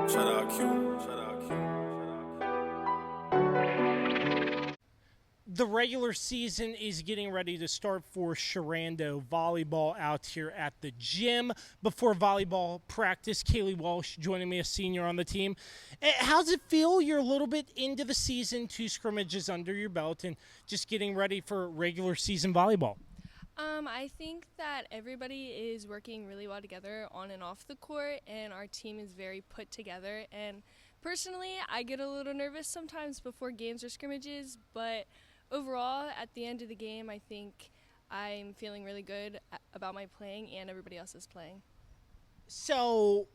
Shout out Q. Shout out Q. The regular season is getting ready to start for Sherando Volleyball out here at the gym. Before volleyball practice, Kayleigh Welsh joining me, a senior on the team. How's it feel? You're a little bit into the season, 2 scrimmages under your belt, and just getting ready for regular season volleyball. I think that everybody is working really well together on and off the court, and our team is very put together. And personally, I get a little nervous sometimes before games or scrimmages, but overall, at the end of the game, I think I'm feeling really good about my playing and everybody else is playing. So,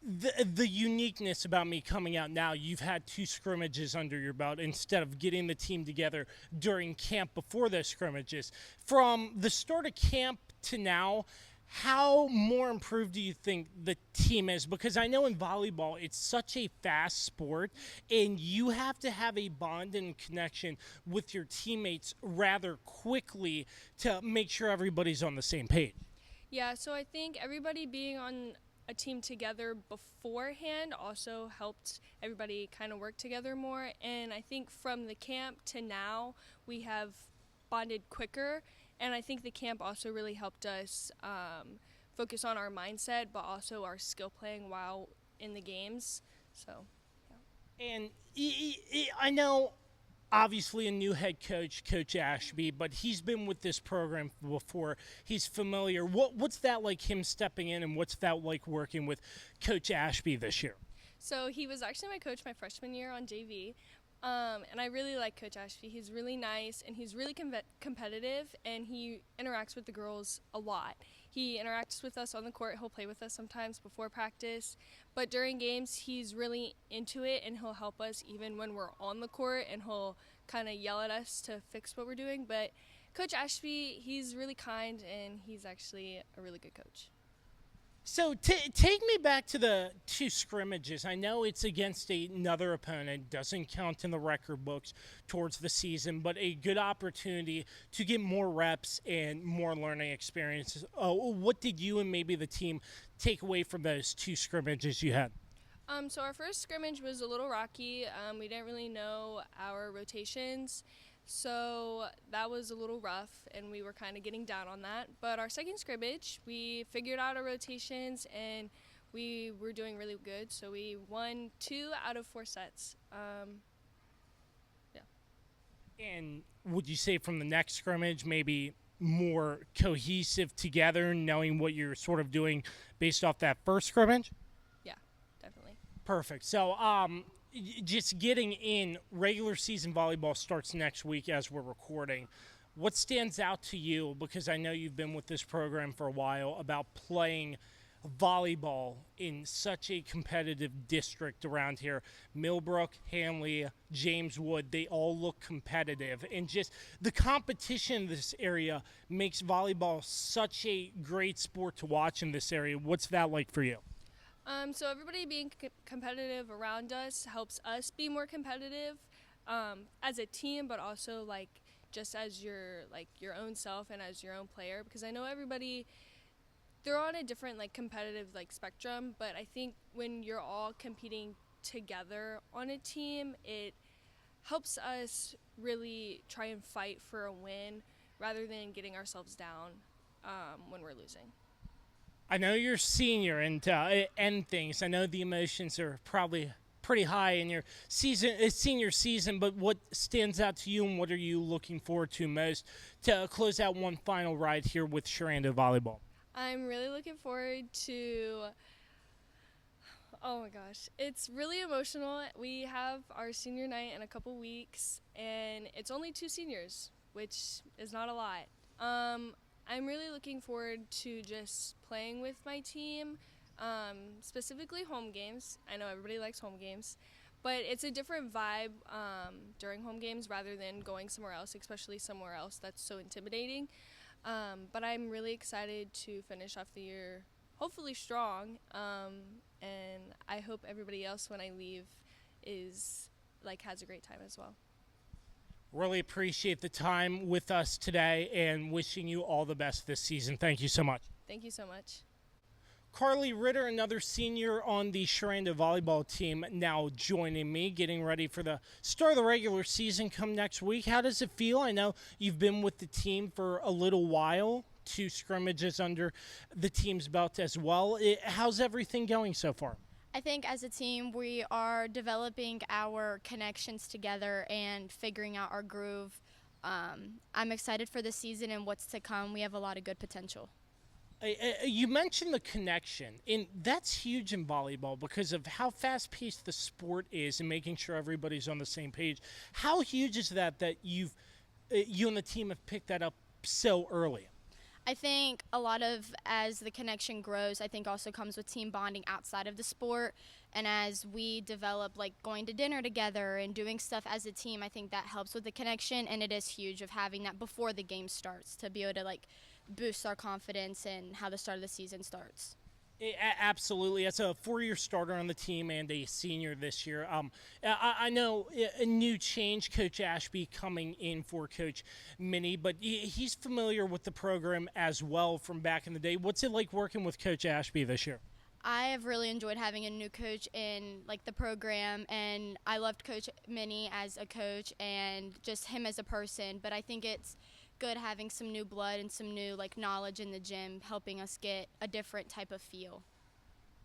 the uniqueness about me coming out now, you've had 2 scrimmages under your belt instead of getting the team together during camp before those scrimmages. From the start of camp to now, how more improved do you think the team is? Because I know in volleyball, it's such a fast sport, and you have to have a bond and connection with your teammates rather quickly to make sure everybody's on the same page. Yeah, so I think everybody being on a team together beforehand also helped everybody kind of work together more. And I think from the camp to now, we have bonded quicker. And I think the camp also really helped us focus on our mindset, but also our skill playing while in the games. So, yeah. And I know, obviously, a new head coach, Coach Ashby, but he's been with this program before. He's familiar. What's that like, him stepping in, and what's that like working with Coach Ashby this year? So he was actually my coach my freshman year on JV. And I really like Coach Ashby. He's really nice, and he's really competitive, and he interacts with the girls a lot. He interacts with us on the court. He'll play with us sometimes before practice, but during games, he's really into it, and he'll help us even when we're on the court, and he'll kind of yell at us to fix what we're doing. But Coach Ashby, he's really kind, and he's actually a really good coach. So take me back to the 2 scrimmages. I know it's against another opponent, doesn't count in the record books towards the season, but a good opportunity to get more reps and more learning experiences. What did you and maybe the team take away from those 2 scrimmages you had? So our first scrimmage was a little rocky. We didn't really know our rotations, so that was a little rough, and we were kind of getting down on that. But our second scrimmage, we figured out our rotations, and we were doing really good. So we won 2 out of 4 sets. Yeah. And would you say from the next scrimmage, maybe more cohesive together, knowing what you're sort of doing based off that first scrimmage? Yeah, definitely. Perfect. So, just getting in, regular season volleyball starts next week as we're recording. What stands out to you, because I know you've been with this program for a while, about playing volleyball in such a competitive district around here? Millbrook, Hanley, James Wood, they all look competitive. And just the competition in this area makes volleyball such a great sport to watch in this area. What's that like for you? So everybody being competitive around us helps us be more competitive as a team, but also like just as your own self and as your own player. Because I know everybody, they're on a different like competitive like spectrum, but I think when you're all competing together on a team, it helps us really try and fight for a win rather than getting ourselves down when we're losing. I know you're senior and end things. I know the emotions are probably pretty high in your senior season, but what stands out to you and what are you looking forward to most to close out one final ride here with Sherando Volleyball? I'm really looking forward to, oh my gosh, it's really emotional. We have our senior night in a couple weeks, and it's only 2 seniors, which is not a lot. I'm really looking forward to just playing with my team, specifically home games. I know everybody likes home games, but it's a different vibe during home games rather than going somewhere else, especially somewhere else that's so intimidating. But I'm really excited to finish off the year, hopefully strong, and I hope everybody else when I leave has a great time as well. Really appreciate the time with us today and wishing you all the best this season. Thank you so much. Thank you so much. Carleigh Ritter, another senior on the Sherando volleyball team, now joining me, getting ready for the start of the regular season come next week. How does it feel? I know you've been with the team for a little while, 2 scrimmages under the team's belt as well. How's everything going so far? I think as a team, we are developing our connections together and figuring out our groove. I'm excited for the season and what's to come. We have a lot of good potential. You mentioned the connection, and that's huge in volleyball because of how fast-paced the sport is and making sure everybody's on the same page. How huge is that you and the team have picked that up so early? I think a lot of, as the connection grows, I think also comes with team bonding outside of the sport. And as we develop, like going to dinner together and doing stuff as a team, I think that helps with the connection. And it is huge of having that before the game starts to be able to like boost our confidence and how the start of the season starts. Absolutely. As a 4-year starter on the team and a senior this year, I know a new change, Coach Ashby coming in for Coach Minnie, but he's familiar with the program as well from back in the day. What's it like working with Coach Ashby this year? I have really enjoyed having a new coach in like the program, and I loved Coach Minnie as a coach and just him as a person, but I think it's good having some new blood and some new like knowledge in the gym, helping us get a different type of feel.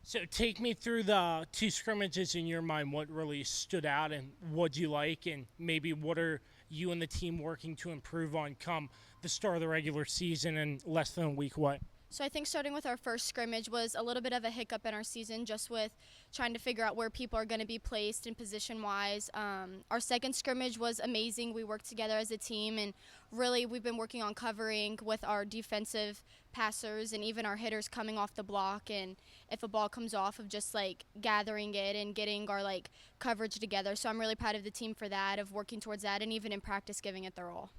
So take me through the 2 scrimmages in your mind. What really stood out and what you like, and maybe what are you and the team working to improve on come the start of the regular season and less than a week away? So I think starting with our first scrimmage was a little bit of a hiccup in our season, just with trying to figure out where people are going to be placed in position-wise. Our second scrimmage was amazing. We worked together as a team, and really we've been working on covering with our defensive passers and even our hitters coming off the block, and if a ball comes off, of just like gathering it and getting our like coverage together. So I'm really proud of the team for that, of working towards that, and even in practice giving it their all.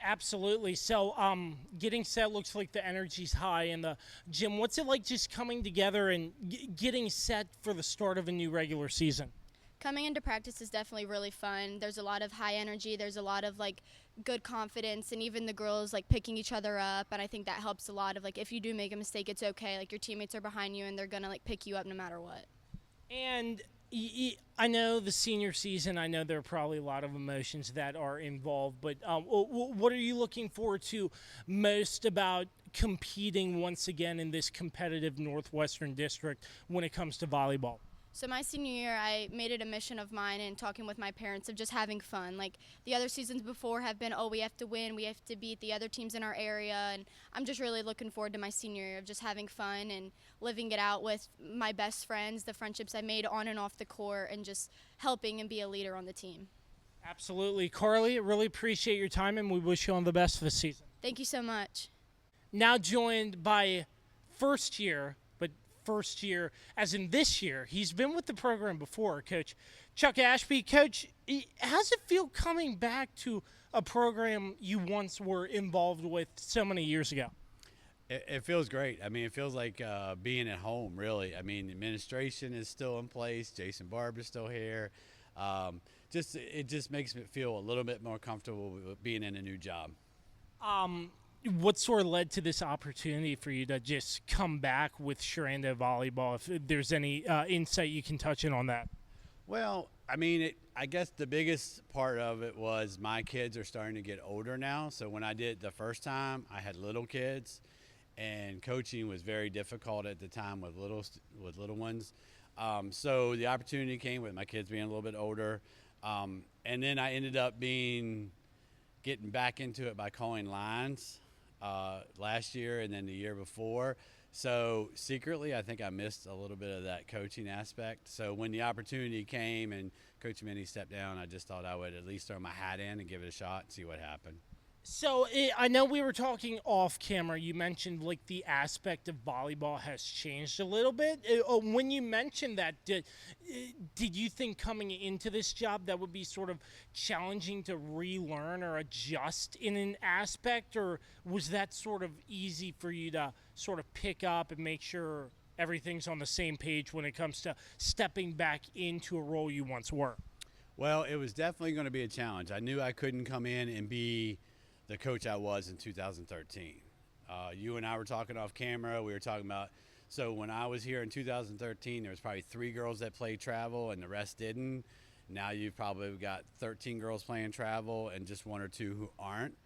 Absolutely. So getting set, looks like the energy's high in the gym. What's it like just coming together and getting set for the start of a new regular season? Coming into practice is definitely really fun. There's a lot of high energy. There's a lot of like good confidence, and even the girls like picking each other up. And I think that helps a lot of like if you do make a mistake, it's okay. Like your teammates are behind you and they're gonna like pick you up no matter what. And I know the senior season, I know there are probably a lot of emotions that are involved, but what are you looking forward to most about competing once again in this competitive Northwestern district when it comes to volleyball? So my senior year, I made it a mission of mine and talking with my parents of just having fun. Like the other seasons before have been, oh, we have to win, we have to beat the other teams in our area, and I'm just really looking forward to my senior year of just having fun and living it out with my best friends, the friendships I made on and off the court, and just helping and be a leader on the team. Absolutely. Carleigh, really appreciate your time, and we wish you all the best for the season. Thank you so much. Now joined by first year as in this year. He's been with the program before, Coach Chuck Ashby. Coach, how's it feel coming back to a program you once were involved with so many years ago? It feels great. I mean, it feels like being at home, really. I mean, the administration is still in place. Jason Barber's still here. It just makes me feel a little bit more comfortable with being in a new job. What sort of led to this opportunity for you to just come back with Sherando Volleyball? If there's any insight you can touch in on that. Well, I mean, I guess the biggest part of it was my kids are starting to get older now. So when I did it the first time, I had little kids, and coaching was very difficult at the time with little ones. So the opportunity came with my kids being a little bit older, and then I ended up getting back into it by calling lines last year and then the year before. So secretly, I think I missed a little bit of that coaching aspect. So when the opportunity came and Coach Minnie stepped down, I just thought I would at least throw my hat in and give it a shot and see what happened. So I know we were talking off camera. You mentioned like the aspect of volleyball has changed a little bit. When you mentioned that, did you think coming into this job that would be sort of challenging to relearn or adjust in an aspect, or was that sort of easy for you to sort of pick up and make sure everything's on the same page when it comes to stepping back into a role you once were? Well, it was definitely going to be a challenge. I knew I couldn't come in and be the coach I was in 2013. You and I were talking off camera. We were talking about So when I was here in 2013, there was probably 3 girls that played travel and the rest didn't. Now you've probably got 13 girls playing travel and just 1 or 2 who aren't.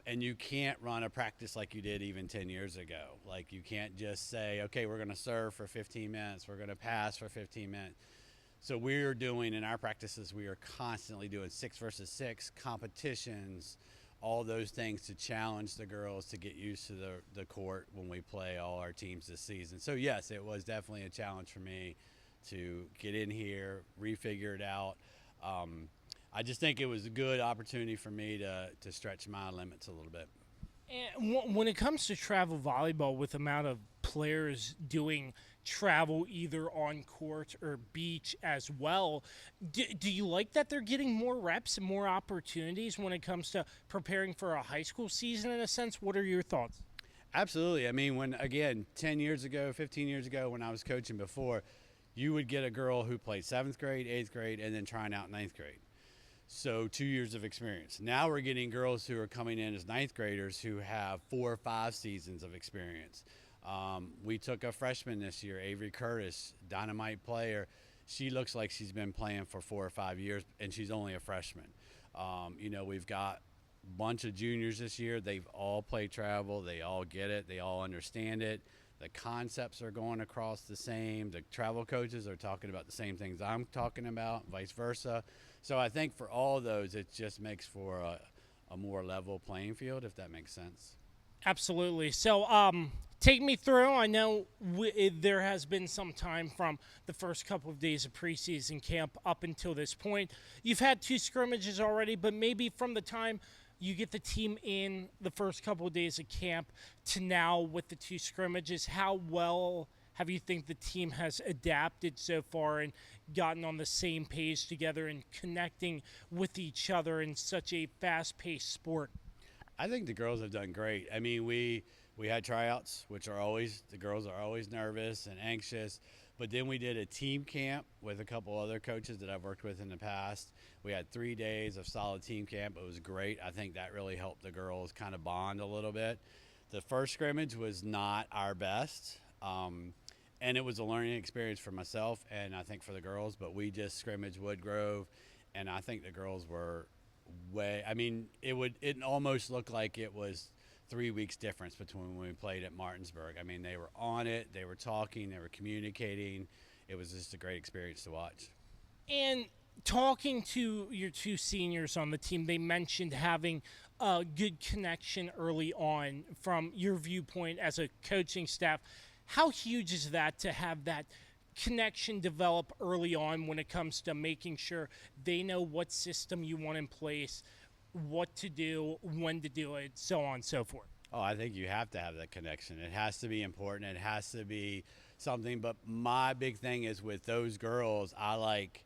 And you can't run a practice like you did even 10 years ago. Like, you can't just say, okay, we're going to serve for 15 minutes. We're going to pass for 15 minutes. So we're doing, in our practices, we are constantly doing 6 versus 6 competitions, all those things to challenge the girls to get used to the court when we play all our teams this season. So, yes, it was definitely a challenge for me to get in here, refigure it out. I just think it was a good opportunity for me to stretch my limits a little bit. And when it comes to travel volleyball, with the amount of players doing travel either on court or beach as well, do you like that they're getting more reps and more opportunities when it comes to preparing for a high school season in a sense? What are your thoughts? Absolutely. I mean, when, again, 10 years ago, 15 years ago, when I was coaching before, you would get a girl who played 7th grade, 8th grade, and then trying out 9th grade. So 2 years of experience. Now we're getting girls who are coming in as 9th graders who have 4 or 5 seasons of experience. We took a freshman this year, Avery Curtis, dynamite player. She looks like she's been playing for 4 or 5 years, and she's only a freshman. We've got a bunch of juniors this year. They've all played travel. They all get it. They all understand it. The concepts are going across the same. The travel coaches are talking about the same things I'm talking about, vice versa. So I think for all of those, it just makes for a more level playing field, if that makes sense. Absolutely. So take me through. I know there has been some time from the first couple of days of preseason camp up until this point. You've had 2 scrimmages already, but maybe from the time you get the team in the first couple of days of camp to now with the 2 scrimmages, how well have you think the team has adapted so far and gotten on the same page together and connecting with each other in such a fast-paced sport? I think the girls have done great. I mean, we had tryouts, which are always, the girls are always nervous and anxious. But then we did a team camp with a couple other coaches that I've worked with in the past. We had 3 days of solid team camp. It was great. I think that really helped the girls kind of bond a little bit. The first scrimmage was not our best. And it was a learning experience for myself and I think for the girls, but we just scrimmaged Woodgrove, and I think the girls were it almost looked like it was 3 weeks difference between when we played at Martinsburg. I mean, they were on it, they were talking, they were communicating. It was just a great experience to watch. And talking to your 2 seniors on the team, they mentioned having a good connection early on. From your viewpoint as a coaching staff, how huge is that to have that connection develop early on when it comes to making sure they know what system you want in place, what to do, when to do it, so on and so forth? Oh, I think you have to have that connection. It has to be important. It has to be something. But my big thing is with those girls, I like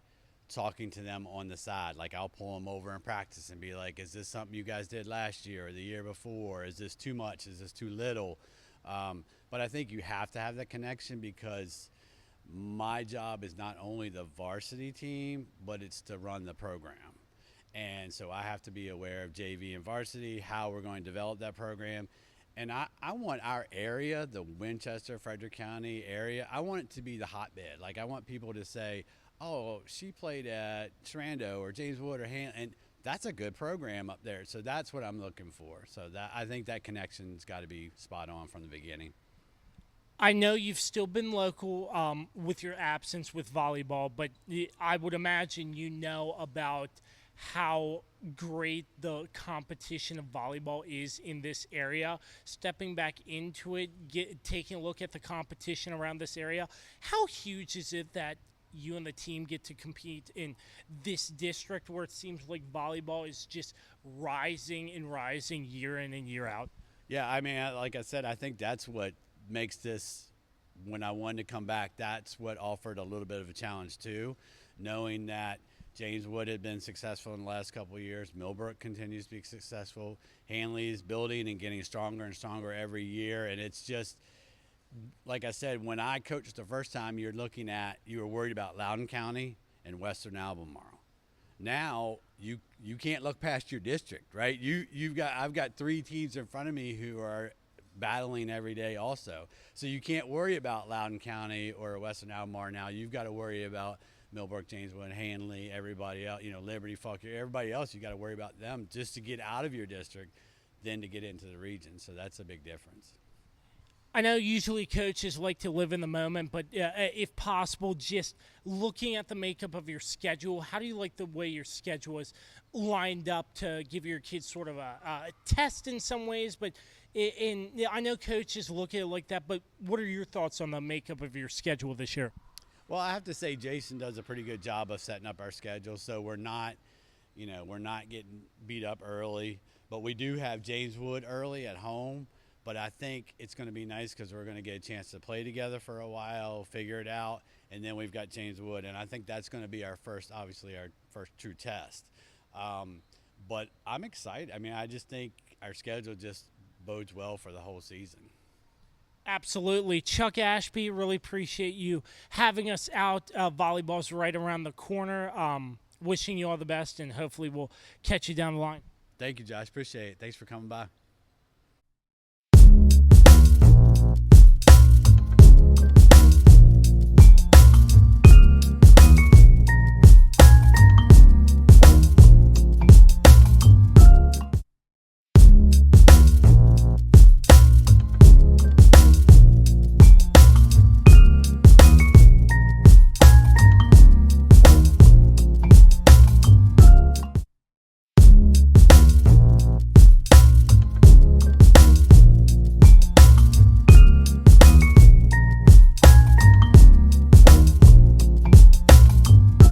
talking to them on the side. Like, I'll pull them over in practice and be like, is this something you guys did last year or the year before? Is this too much? Is this too little? But I think you have to have that connection because my job is not only the varsity team, but it's to run the program. And so I have to be aware of JV and varsity, how we're going to develop that program. And I want our area, the Winchester, Frederick County area, I want it to be the hotbed. Like, I want people to say, oh, she played at Shenandoah or James Wood or Han, and that's a good program up there. So that's what I'm looking for. So that I think that connection's got to be spot on from the beginning. I know you've still been local with your absence with volleyball, but I would imagine you know about how great the competition of volleyball is in this area. Stepping back into it, taking a look at the competition around this area, how huge is it that you and the team get to compete in this district where it seems like volleyball is just rising and rising year in and year out? Yeah, I mean, like I said, I think that's what makes this, when I wanted to come back, that's what offered a little bit of a challenge too, knowing that James Wood had been successful in the last couple of years. Millbrook continues to be successful. Hanley's building and getting stronger and stronger every year. And it's just, like I said, when I coached the first time, you were worried about Loudoun County and Western Albemarle. Now you can't look past your district, right? I've got 3 teams in front of me who are battling every day also. So you can't worry about Loudoun County or Western Albemarle now. You've got to worry about Millbrook, Jameswood, Hanley, everybody else, Liberty, Fauquier, everybody else. You got to worry about them just to get out of your district, then to get into the region. So that's a big difference. I know usually coaches like to live in the moment, but if possible, just looking at the makeup of your schedule, how do you like the way your schedule is lined up to give your kids sort of a test in some ways? But I know coaches look at it like that, but what are your thoughts on the makeup of your schedule this year? Well, I have to say Jason does a pretty good job of setting up our schedule, so we're not getting beat up early, but we do have Jameswood early at home. But I think it's going to be nice because we're going to get a chance to play together for a while, figure it out, and then we've got Jameswood, and I think that's going to be our first true test. But I'm excited. I mean, I just think our schedule just bodes well for the whole season. Absolutely. Chuck Ashby, really appreciate you having us out. Volleyball's right around the corner. Wishing you all the best, and hopefully we'll catch you down the line. Thank you, Josh. Appreciate it. Thanks for coming by.